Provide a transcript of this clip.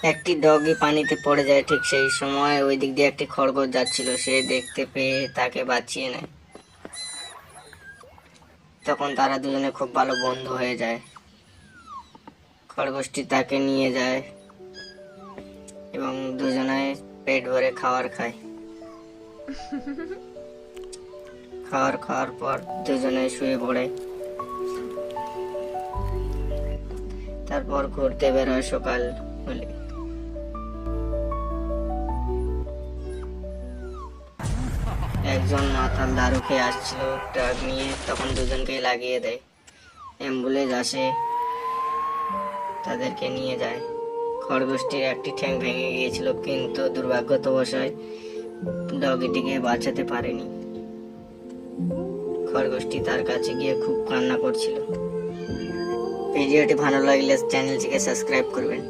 একটি ডগি পানিতে পড়ে যায়। ঠিক সেই সময় ওই দিক দিয়ে একটি খরগোশ যাচ্ছিল, সে দেখতে পেয়ে তাকে বাঁচিয়ে নেয়। তখন তারা দুজনে খুব ভালো বন্ধু হয়ে যায়। খরগোশটি তাকে নিয়ে যায় এবং দুজনে পেট ভরে খাবার খায়। খাওয়ার পর দুজনে শুয়ে পড়ে। তারপর ঘুরতে বেরোয় সকাল হলে। একজন মাতাল দারু খেয়ে আসছিল ট্রাক নিয়ে, তখন দুজনকেই লাগিয়ে দেয়। অ্যাম্বুলেন্স আসে, তাদেরকে নিয়ে যায়। খরগোশটির একটি ঠ্যাং ভেঙে গিয়েছিল, কিন্তু দুর্ভাগ্যবশত ডগিটিকে বাঁচাতে পারেনি। খরগোশটি তার কাছে গিয়ে খুব কান্না করছিল। ভিডিওটি ভালো লাগলে চ্যানেলটিকে সাবস্ক্রাইব করবেন।